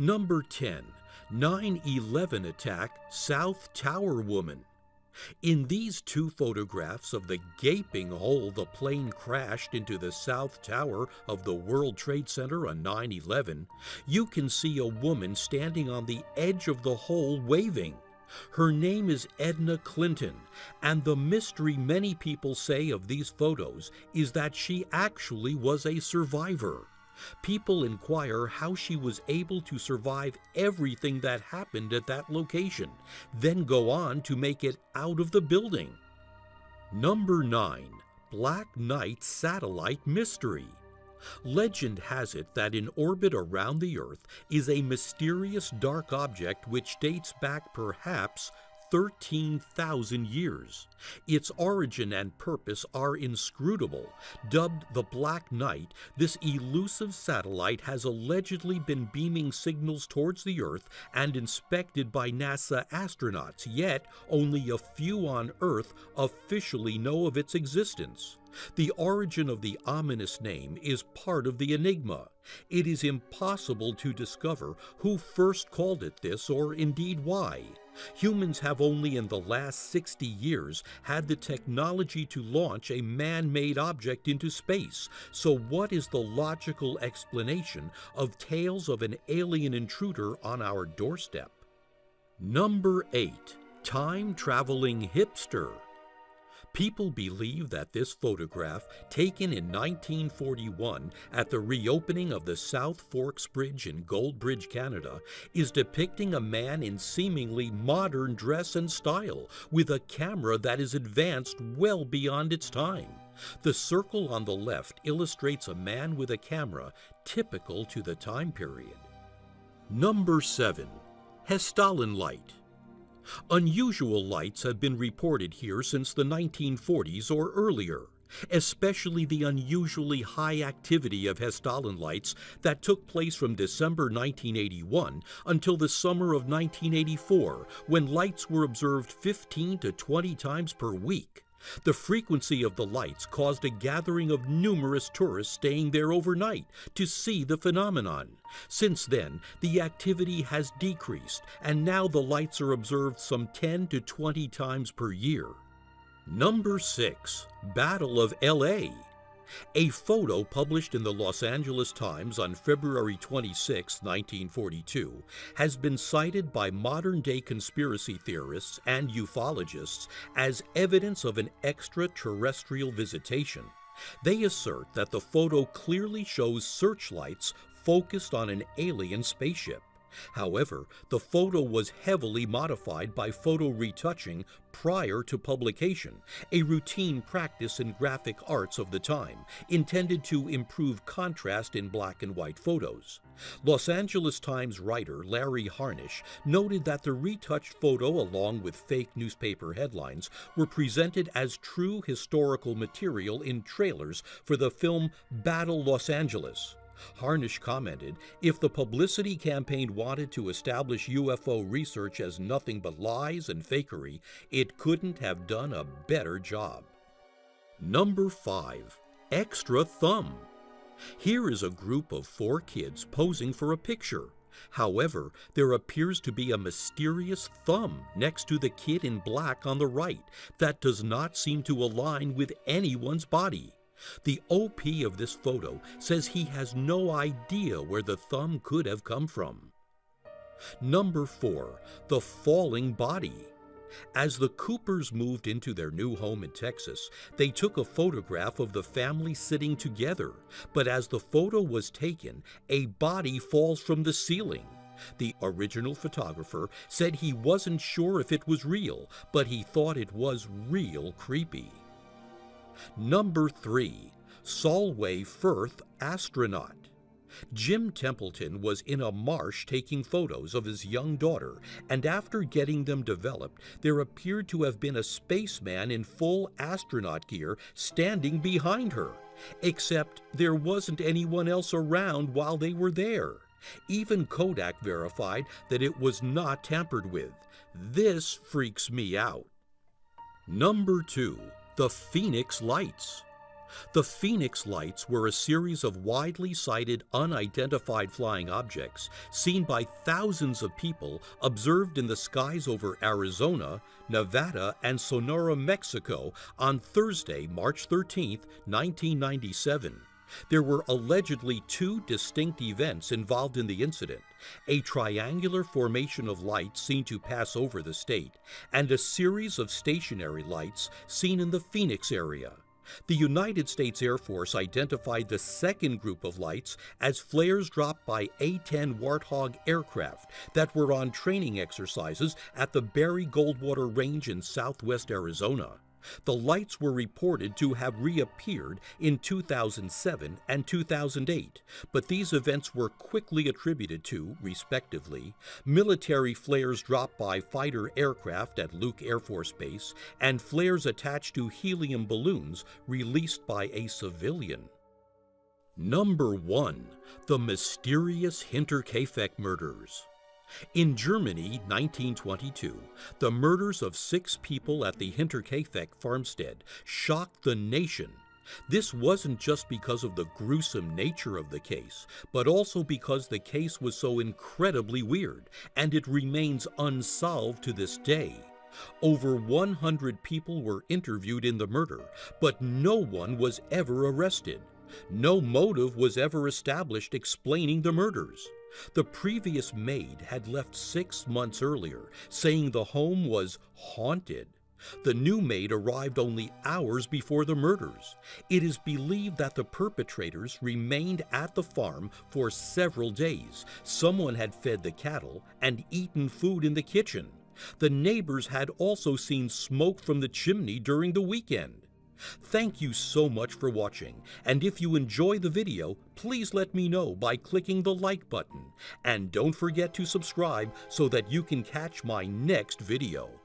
Number 10. 9/11 attack, South Tower woman. In these two photographs of the gaping hole the plane crashed into the South Tower of the World Trade Center on 9/11, you can see a woman standing on the edge of the hole waving. Her name is Edna Clinton, and the mystery many people say of these photos is that she actually was a survivor. People inquire how she was able to survive everything that happened at that location, then go on to make it out of the building. Number 9. Black Knight Satellite Mystery. Legend has it that in orbit around the Earth is a mysterious dark object which dates back perhaps 13,000 years. Its origin and purpose are inscrutable. Dubbed the Black Knight, this elusive satellite has allegedly been beaming signals towards the Earth and inspected by NASA astronauts, yet only a few on Earth officially know of its existence. The origin of the ominous name is part of the enigma. It is impossible to discover who first called it this or indeed why. Humans have only in the last 60 years had the technology to launch a man-made object into space. So what is the logical explanation of tales of an alien intruder on our doorstep? Number 8. Time-traveling hipster. People believe that this photograph, taken in 1941 at the reopening of the South Forks Bridge in Goldbridge, Canada, is depicting a man in seemingly modern dress and style, with a camera that is advanced well beyond its time. The circle on the left illustrates a man with a camera typical to the time period. Number 7. Hessdalen light. Unusual lights have been reported here since the 1940s or earlier, especially the unusually high activity of Hessdalen lights that took place from December 1981 until the summer of 1984, when lights were observed 15 to 20 times per week. The frequency of the lights caused a gathering of numerous tourists staying there overnight to see the phenomenon. Since then, the activity has decreased, and now the lights are observed some 10 to 20 times per year. Number 6. Battle of LA. A photo published in the Los Angeles Times on February 26, 1942, has been cited by modern-day conspiracy theorists and ufologists as evidence of an extraterrestrial visitation. They assert that the photo clearly shows searchlights focused on an alien spaceship. However, the photo was heavily modified by photo retouching prior to publication, a routine practice in graphic arts of the time, intended to improve contrast in black and white photos. Los Angeles Times writer Larry Harnish noted that the retouched photo, along with fake newspaper headlines, were presented as true historical material in trailers for the film Battle Los Angeles. Harnish commented, if the publicity campaign wanted to establish UFO research as nothing but lies and fakery, it couldn't have done a better job. Number 5. Extra thumb. Here is a group of 4 kids posing for a picture. However, there appears to be a mysterious thumb next to the kid in black on the right that does not seem to align with anyone's body. The OP of this photo says he has no idea where the thumb could have come from. Number 4. The falling body. As the Coopers moved into their new home in Texas, they took a photograph of the family sitting together, but as the photo was taken, a body falls from the ceiling. The original photographer said he wasn't sure if it was real, but he thought it was real creepy. Number 3. Solway Firth Astronaut. Jim Templeton was in a marsh taking photos of his young daughter, and after getting them developed, there appeared to have been a spaceman in full astronaut gear standing behind her. Except there wasn't anyone else around while they were there. Even Kodak verified that it was not tampered with. This freaks me out. Number 2. The Phoenix Lights. The Phoenix lights were a series of widely sighted unidentified flying objects seen by thousands of people observed in the skies over Arizona, Nevada, and Sonora, Mexico on Thursday, March 13, 1997. There were allegedly two distinct events involved in the incident: a triangular formation of lights seen to pass over the state, and a series of stationary lights seen in the Phoenix area. The United States Air Force identified the second group of lights as flares dropped by A-10 Warthog aircraft that were on training exercises at the Barry Goldwater Range in southwest Arizona. The lights were reported to have reappeared in 2007 and 2008, but these events were quickly attributed to, respectively, military flares dropped by fighter aircraft at Luke Air Force Base and flares attached to helium balloons released by a civilian. Number 1. The mysterious Hinterkaifeck murders. In Germany, 1922, the murders of 6 people at the Hinterkaifeck farmstead shocked the nation. This wasn't just because of the gruesome nature of the case, but also because the case was so incredibly weird, and it remains unsolved to this day. Over 100 people were interviewed in the murder, but no one was ever arrested. No motive was ever established explaining the murders. The previous maid had left 6 months earlier, saying the home was haunted. The new maid arrived only hours before the murders. It is believed that the perpetrators remained at the farm for several days. Someone had fed the cattle and eaten food in the kitchen. The neighbors had also seen smoke from the chimney during the weekend. Thank you so much for watching, and if you enjoy the video, please let me know by clicking the like button. And don't forget to subscribe so that you can catch my next video.